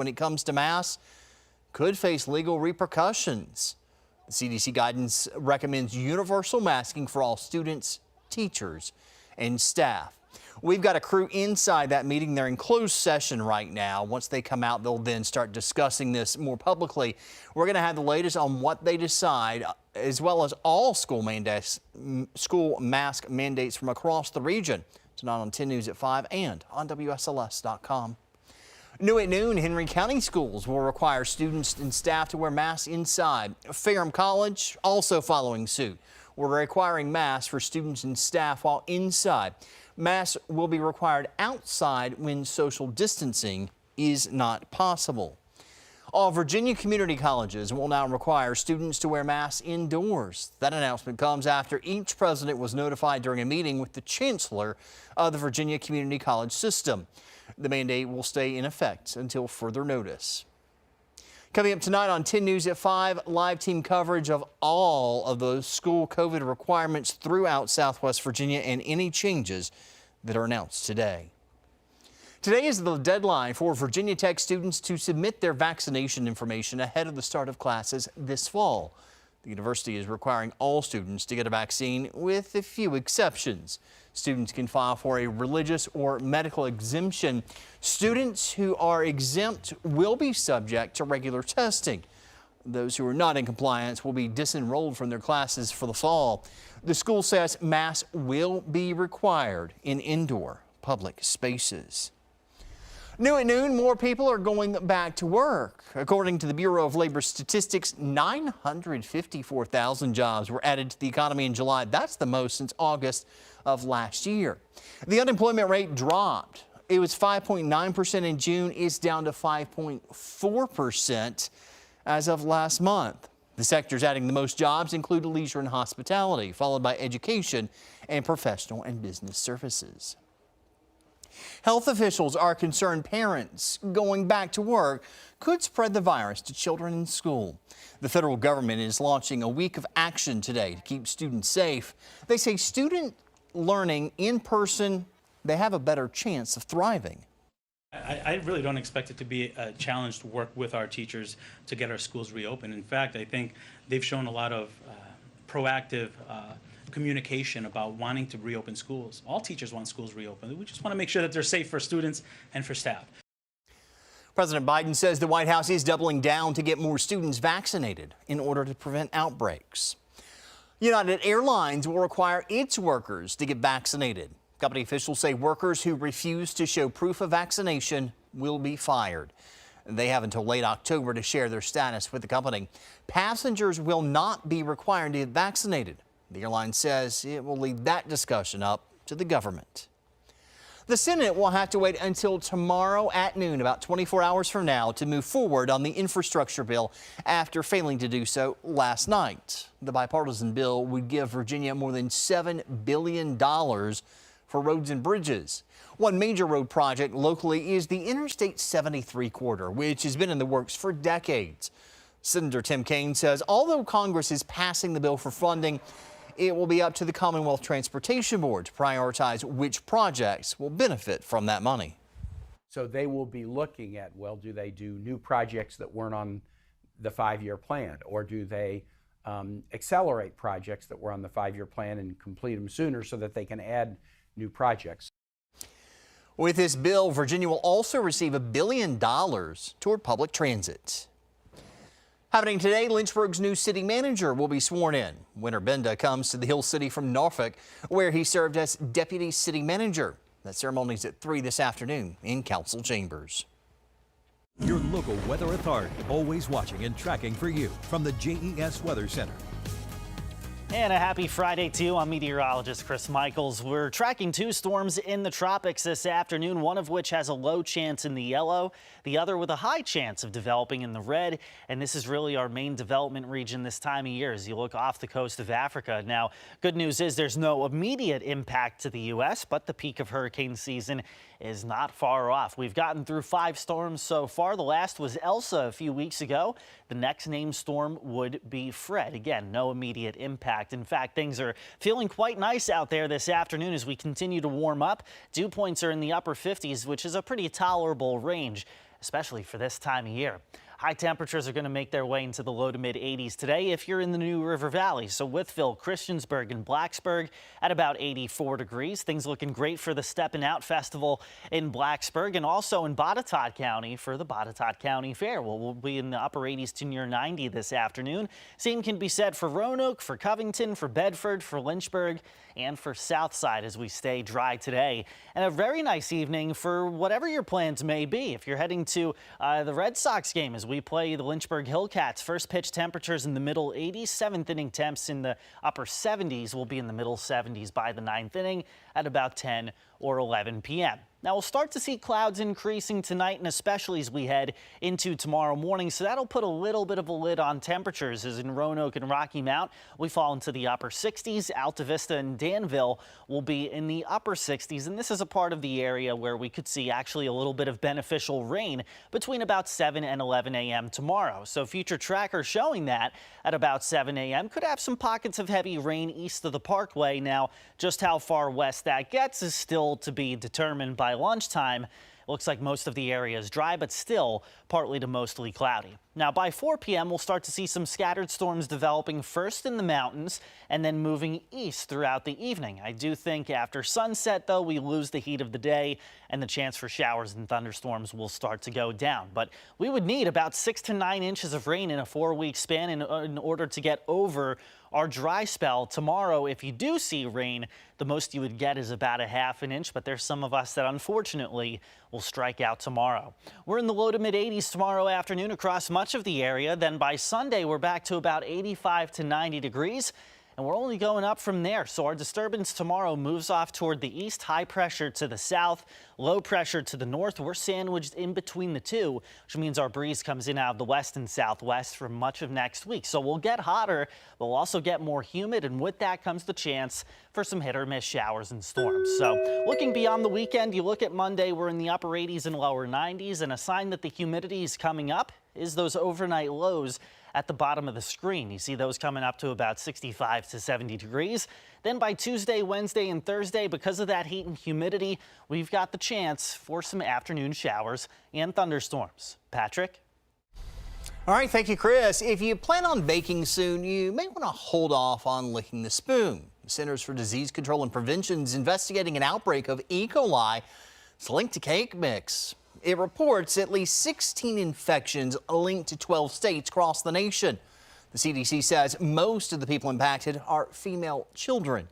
when it comes to masks could face legal repercussions. The CDC guidance recommends universal masking for all students, teachers, and staff. We've got a crew inside that meeting. They're in closed session right now. Once they come out, they'll then start discussing this more publicly. We're going to have the latest on what they decide, as well as all school mask mandates from across the region. Tonight on 10 News at 5 and on WSLS.com. New at noon, Henry County schools will require students and staff to wear masks inside. Ferrum College also following suit. We're requiring masks for students and staff while inside. Masks will be required outside when social distancing is not possible. All Virginia community colleges will now require students to wear masks indoors. That announcement comes after each president was notified during a meeting with the chancellor of the Virginia Community College system. The mandate will stay in effect until further notice. Coming up tonight on 10 News at 5, live team coverage of all of those school COVID requirements throughout Southwest Virginia and any changes that are announced today. Today is the deadline for Virginia Tech students to submit their vaccination information ahead of the start of classes this fall. The university is requiring all students to get a vaccine with a few exceptions. Students can file for a religious or medical exemption. Students who are exempt will be subject to regular testing. Those who are not in compliance will be disenrolled from their classes for the fall. The school says masks will be required in indoor public spaces. New at noon, more people are going back to work. According to the Bureau of Labor Statistics, 954,000 jobs were added to the economy in July. That's the most since August of last year. The unemployment rate dropped. It was 5.9% in June. It's down to 5.4% as of last month. The sectors adding the most jobs include leisure and hospitality, followed by education and professional and business services. Health officials are concerned parents going back to work could spread the virus to children in school. The federal government is launching a week of action today to keep students safe. They say student learning in person, they have a better chance of thriving. I really don't expect it to be a challenge to work with our teachers to get our schools reopened. In fact, I think they've shown a lot of proactive communication about wanting to reopen schools. All teachers want schools reopened. We just want to make sure that they're safe for students and for staff. President Biden says the White House is doubling down to get more students vaccinated in order to prevent outbreaks. United Airlines will require its workers to get vaccinated. Company officials say workers who refuse to show proof of vaccination will be fired. They have until late October to share their status with the company. Passengers will not be required to get vaccinated. The airline says it will leave that discussion up to the government. The Senate will have to wait until tomorrow at noon, about 24 hours from now, to move forward on the infrastructure bill after failing to do so last night. The bipartisan bill would give Virginia more than $7 billion for roads and bridges. One major road project locally is the Interstate 73 corridor, which has been in the works for decades. Senator Tim Kaine says although Congress is passing the bill for funding, it will be up to the Commonwealth Transportation Board to prioritize which projects will benefit from that money. So they will be looking at, well, do they do new projects that weren't on the 5-year plan, or do they accelerate projects that were on the 5-year plan and complete them sooner so that they can add new projects. With this bill, Virginia will also receive $1 billion toward public transit. Happening today, Lynchburg's new city manager will be sworn in. Winter Benda comes to the Hill City from Norfolk, where he served as deputy city manager. That ceremony is at 3 this afternoon in council chambers. Your local weather authority, always watching and tracking for you from the JES Weather Center. And a happy Friday to you. I'm meteorologist Chris Michaels. We're tracking 2 storms in the tropics this afternoon, one of which has a low chance in the yellow, the other with a high chance of developing in the red. And this is really our main development region this time of year as you look off the coast of Africa. Now, good news is there's no immediate impact to the U.S., but the peak of hurricane season is not far off. We've gotten through 5 storms so far. The last was Elsa a few weeks ago. The next named storm would be Fred. Again, no immediate impact. In fact, things are feeling quite nice out there this afternoon as we continue to warm up. Dew points are in the upper 50s, which is a pretty tolerable range. especially for this time of year. High temperatures are going to make their way into the low to mid 80s today if you're in the New River Valley. So Wytheville, Christiansburg, and Blacksburg at about 84 degrees. Things looking great for the Steppin' Out Festival in Blacksburg and also in Botetourt County for the Botetourt County Fair. Well, we'll be in the upper 80s to near 90 this afternoon. Same can be said for Roanoke, for Covington, for Bedford, for Lynchburg, and for Southside as we stay dry today. And a very nice evening for whatever your plans may be. If you're heading to the Red Sox game as we play the Lynchburg Hillcats, first pitch temperatures in the middle 80s, seventh inning temps in the upper 70s. Will be in the middle 70s by the ninth inning at about 10 or 11 p.m. Now we'll start to see clouds increasing tonight and especially as we head into tomorrow morning. So that'll put a little bit of a lid on temperatures as in Roanoke and Rocky Mount. We fall into the upper 60s. Alta Vista and Danville will be in the upper 60s. And this is a part of the area where we could see actually a little bit of beneficial rain between about 7 and 11 a.m. tomorrow. So future tracker showing that at about 7 a.m. could have some pockets of heavy rain east of the Parkway. Now, just how far west that gets is still to be determined by lunchtime. It looks like most of the area is dry, but still partly to mostly cloudy. Now by 4 p.m. we'll start to see some scattered storms developing first in the mountains and then moving east throughout the evening. I do think after sunset, though, we lose the heat of the day and the chance for showers and thunderstorms will start to go down. But we would need about 6 to 9 inches of rain in a 4-week span in order to get over our dry spell. Tomorrow, if you do see rain, the most you would get is about a ½ an inch, but there's some of us that unfortunately will strike out tomorrow. We're in the low to mid 80s tomorrow afternoon across much of the area. Then by Sunday, we're back to about 85 to 90 degrees. And we're only going up from there. So our disturbance tomorrow moves off toward the east, high pressure to the south, low pressure to the north. We're sandwiched in between the two, which means our breeze comes in out of the west and southwest for much of next week. So we'll get hotter, but we'll also get more humid. And with that comes the chance for some hit or miss showers and storms. So looking beyond the weekend, you look at Monday, we're in the upper 80s and lower 90s. And a sign that the humidity is coming up is those overnight lows at the bottom of the screen. You see those coming up to about 65 to 70 degrees. Then by Tuesday, Wednesday, and Thursday, because of that heat and humidity, we've got the chance for some afternoon showers and thunderstorms. Patrick? All right, thank you, Chris. If you plan on baking soon, you may want to hold off on licking the spoon. The Centers for Disease Control and Prevention is investigating an outbreak of E. coli. It's linked to cake mix. It reports at least 16 infections linked to 12 states across the nation. The CDC says most of the people impacted are female children.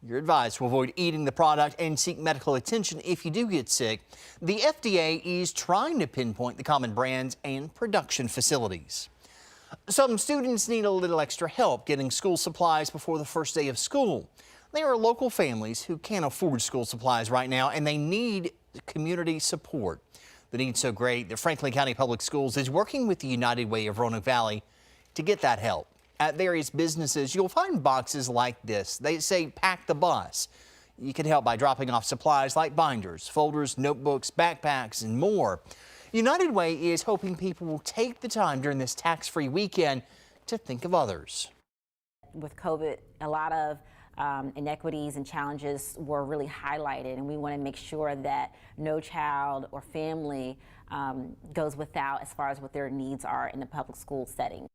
You're advised to avoid eating the product and seek medical attention if you do get sick. The FDA is trying to pinpoint the common brands and production facilities. Some students need a little extra help getting school supplies before the first day of school. There are local families who can't afford school supplies right now, and they need community support. The need's so great that Franklin County Public Schools is working with the United Way of Roanoke Valley to get that help. At various businesses, you'll find boxes like this. They say pack the bus. You can help by dropping off supplies like binders, folders, notebooks, backpacks, and more. United Way is hoping people will take the time during this tax-free weekend to think of others. With COVID, a lot of inequities and challenges were really highlighted, and we want to make sure that no child or family goes without as far as what their needs are in the public school setting.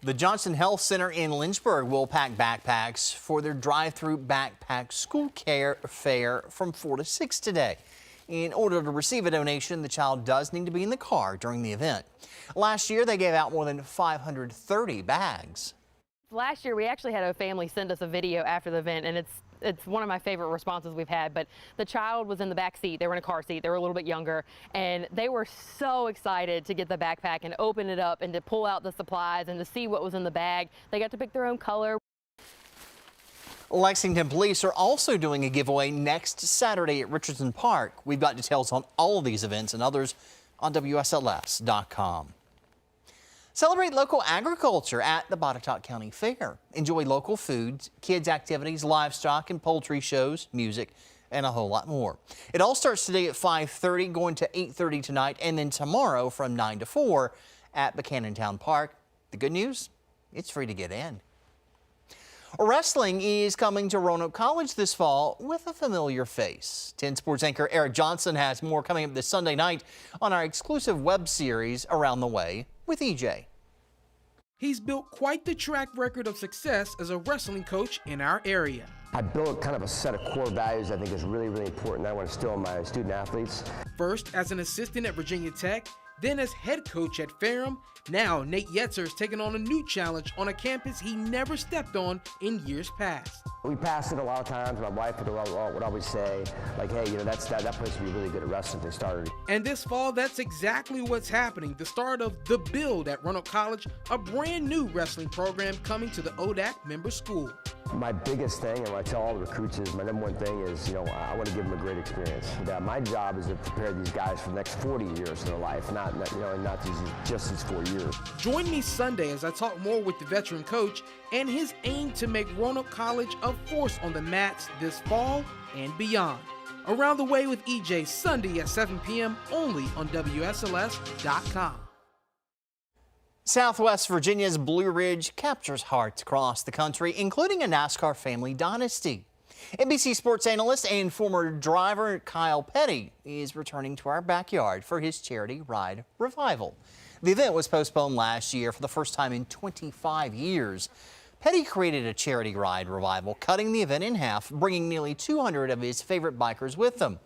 The Johnson Health Center in Lynchburg will pack backpacks for their drive-through backpack school care fair from 4 to 6 today. In order to receive a donation, the child does need to be in the car during the event. Last year, they gave out more than 530 bags. Last year, we actually had a family send us a video after the event, and it's one of my favorite responses we've had. But the child was in the back seat. They were in a car seat. They were a little bit younger, and they were so excited to get the backpack and open it up and to pull out the supplies and to see what was in the bag. They got to pick their own color. Lexington police are also doing a giveaway next Saturday at Richardson Park. We've got details on all of these events and others on WSLS.com. Celebrate local agriculture at the Botetourt County Fair. Enjoy local foods, kids' activities, livestock and poultry shows, music, and a whole lot more. It all starts today at 5:30, going to 8:30 tonight, and then tomorrow from 9 to 4 at Buchanan Town Park. The good news, it's free to get in. Wrestling is coming to Roanoke College this fall with a familiar face. 10 Sports anchor Eric Johnson has more coming up this Sunday night on our exclusive web series Around the Way with EJ. He's built quite the track record of success as a wrestling coach in our area. I built kind of a set of core values I think is really, really important that I want to instill in my student athletes. First as an assistant at Virginia Tech, then as head coach at Ferrum, now Nate Yetzer is taking on a new challenge on a campus he never stepped on in years past. We passed it a lot of times. My wife would always say, like, hey, you know, that place would be really good at wrestling if they started. And this fall, that's exactly what's happening. The start of The Build at Roanoke College, a brand new wrestling program coming to the ODAC member school. My biggest thing, and what I tell all the recruits is, my number one thing is, you know, I want to give them a great experience. My job is to prepare these guys for the next 40 years of their life, not just these 4 years. Join me Sunday as I talk more with the veteran coach and his aim to make Roanoke College a force on the mats this fall and beyond. Around the Way with EJ, Sunday at 7 p.m. only on WSLS.com. Southwest Virginia's Blue Ridge captures hearts across the country, including a NASCAR family dynasty. NBC Sports analyst and former driver Kyle Petty is returning to our backyard for his charity ride revival. The event was postponed last year for the first time in 25 years. Petty created a charity ride revival, cutting the event in half, bringing nearly 200 of his favorite bikers with them.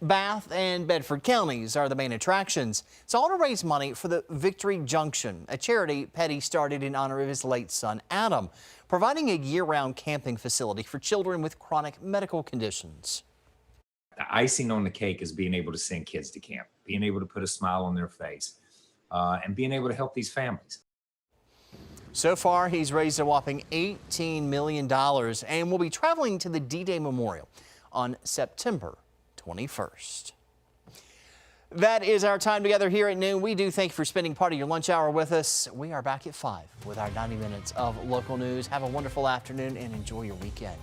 Bath and Bedford counties are the main attractions. It's all to raise money for the Victory Junction, a charity Petty started in honor of his late son, Adam, providing a year-round camping facility for children with chronic medical conditions. The icing on the cake is being able to send kids to camp, being able to put a smile on their face, and being able to help these families. So far, he's raised a whopping $18 million and will be traveling to the D-Day Memorial on September 21st. That is our time together here at noon. We do thank you for spending part of your lunch hour with us. We are back at 5 with our 90 minutes of local news. Have a wonderful afternoon and enjoy your weekend.